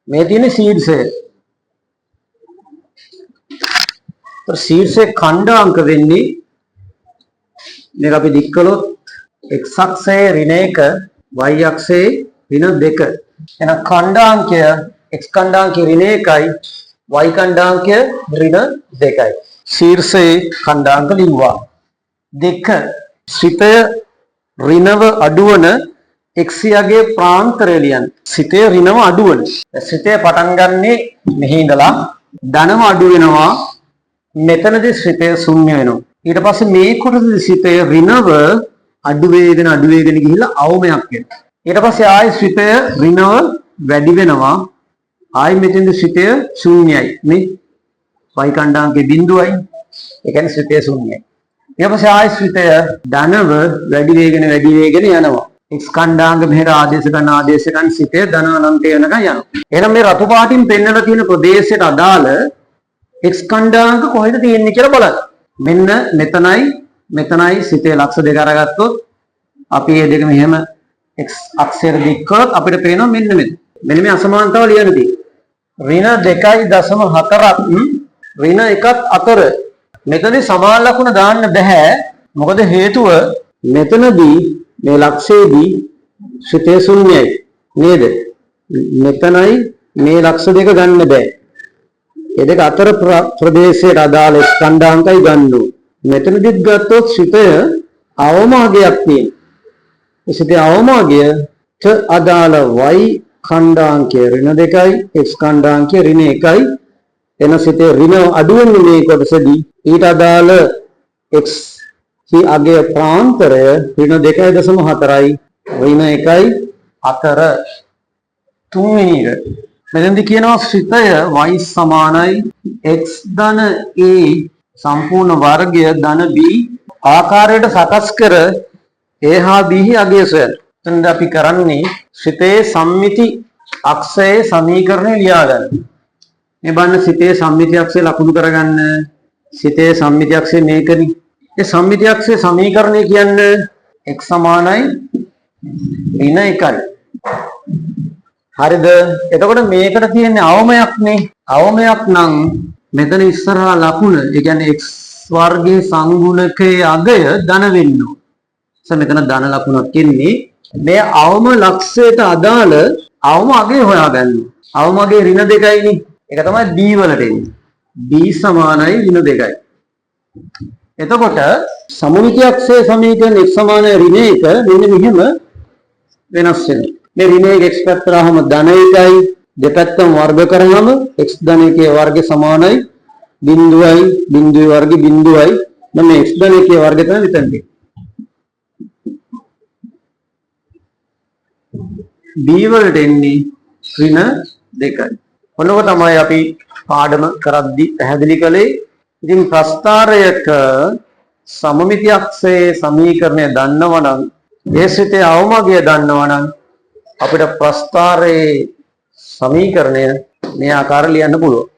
මේ තියෙන්නේ ශීර්ෂය. तर ශීර්ෂයේ ඛණ්ඩාංක වෙන්නේ මේක අපි දික් කළොත් x අක්ෂයේ ඍණ 1 y අක්ෂයේ ඍණ 2. එහෙනම් ඛණ්ඩාංකය x ඛණ්ඩාංකය ඍණ 1යි y ඛණ්ඩාංකය ඍණ 2යි. ශීර්ෂයේ ඛණ්ඩාංක ලිව්වා. 2 ශ්‍රිතය ඍණව අඩුවන x යගේ ප්‍රාන්තරය ලියන්න. ශ්‍රිතය ඍණව අඩුවන. ශ්‍රිතය පටන් ගන්නේ මෙහි ඉඳලා ධනව අඩු වෙනවා. මෙතනදී ශ්‍රිතය ශුන්‍ය වෙනවා. ඊට පස්සේ මේ කොටසදී ශ්‍රිතය ඍණව අඩු වේගෙන ගිහිල්ලා අවමයක් වෙනවා. ඊට පස්සේ ආයි ශ්‍රිතය ඍණව වැඩි වෙනවා. ආයි මෙතෙන්ද ශ්‍රිතය ශුන්‍යයි. මේ y ඛණ්ඩාංකයේ බිඳුවයි. ඒ කියන්නේ ශ්‍රිතය ශුන්‍යයි. ඊට පස්සේ ආයි ශ්‍රිතය ධනව වැඩි වේගෙන යනවා. x ඛණ්ඩාංග මෙහෙර ආදේශ ගන්න ශ්‍රිතය ධන අනන්තය වෙනකන් යනවා. එහෙනම් මේ රතු පාටින් පෙන්වලා තියෙන ප්‍රදේශයට අදාළ x ඛණ්ඩාංක කොහෙද තියෙන්නේ කියලා බලන්න. මෙන්න මෙතනයි ශ්‍රිතයේ ලක්ෂ දෙක අරගත්තොත් අපි මේ දෙක මෙහෙම x අක්ෂයට දික් කරොත් අපිට පේනවා මෙන්න මේ අසමානතාව ලියන්න තියෙන්නේ. ඍණ 2.4ත් ඍණ 1ත් අතර මෙතනදී සමාන ලකුණ දාන්න බෑ. මොකද හේතුව මෙතනදී මේ ලක්ෂයේදී ශ්‍රිතය ශුන්‍යයි නේද? මෙතනයි මේ ලක්ෂ දෙක ගන්න බෑ. ඒ දෙක අතර ප්‍රදේශයට අදාළ ඛණ්ඩාංකයි ගන්න ඕනේ. මෙතනදිත් ගත්තොත් ශ්‍රිතය අවමාගයක් තියෙනවා. ඒ ශ්‍රිතය අවමාගයට අදාළ y ඛණ්ඩාංකය ඍණ 2යි x ඛණ්ඩාංකය ඍණ 1යි. එන ශ්‍රිතය ඍණ අඩු වෙන්නේ මේ කොටසදී. ඊට අදාළ x අගය ප්‍රාන්තරය ඍණ 2.4යි ඍණ 1යි අතර. තුන්වෙනි එක මෙතෙන්දී කියනවා ශ්‍රිතය y සමානයි x ධන a සම්පූර්ණ වර්ගය ධන b ආකාරයට සකස් කර a හා b හි අගය සොයන. එතනදී අපි කරන්නේ ශ්‍රිතයේ සම්මිති අක්ෂයේ සමීකරණය ලියා ගන්න. මේ බලන්න ශ්‍රිතයේ සම්මිති අක්ෂය ලකුණු කරගන්න. ශ්‍රිතයේ සම්මිති අක්ෂය මේකනේ. ඒ සම්මිති අක්ෂයේ සමීකරණය කියන්නේ x සමානයි ඍණ 1යි. හරිද? එතකොට මේකට තියෙන්නේ අවමයක් නේ. අවමයක් නම් මෙතන ඉස්සරහා ලකුණ ඒ කියන්නේ x වර්ගයේ සංගුණකයේ අගය ධන වෙන්න ඕන. මෙතන ධන ලකුණක් ඉන්නේ. මේ අවම ලක්ෂයට අදාළ අවම අගය හොයාගන්න. අවම අගය ඍණ 2යි නේ. ඒක තමයි b වලට එන්නේ. b සමානයි ඍණ 2යි. එතකොට සමමිති අක්ෂයේ සමීකරණ x සමානයි ඍණ 1 මෙන්න මෙහෙම වෙනස් වෙනවා. මේ ඍණ 1 x පැත්තට ආවම ධන 1යි දෙපැත්තම වර්ග කරනම x ධන 1 වර්ගය සමානයි බිඳුවයි බිඳුවේ වර්ගය බිඳුවයි. නම් මේ x ධන 1 වර්ගය තමයි මෙතන තියෙන්නේ. b වලට එන්නේ ඍණ 2යි. ඔන්නක තමයි අපි පාඩම කරද්දී පැහැදිලි කළේ. ඉතින් ප්‍රස්ථාරයක සමමිති අක්ෂයේ සමීකරණය දන්නවා නම් ඒ ශ්‍රිතයේ අවමගය දන්නවා නම් අපිට ප්‍රස්ථාරයේ සමීකරණය මේ ආකාරයට ලියන්න පුළුවන්.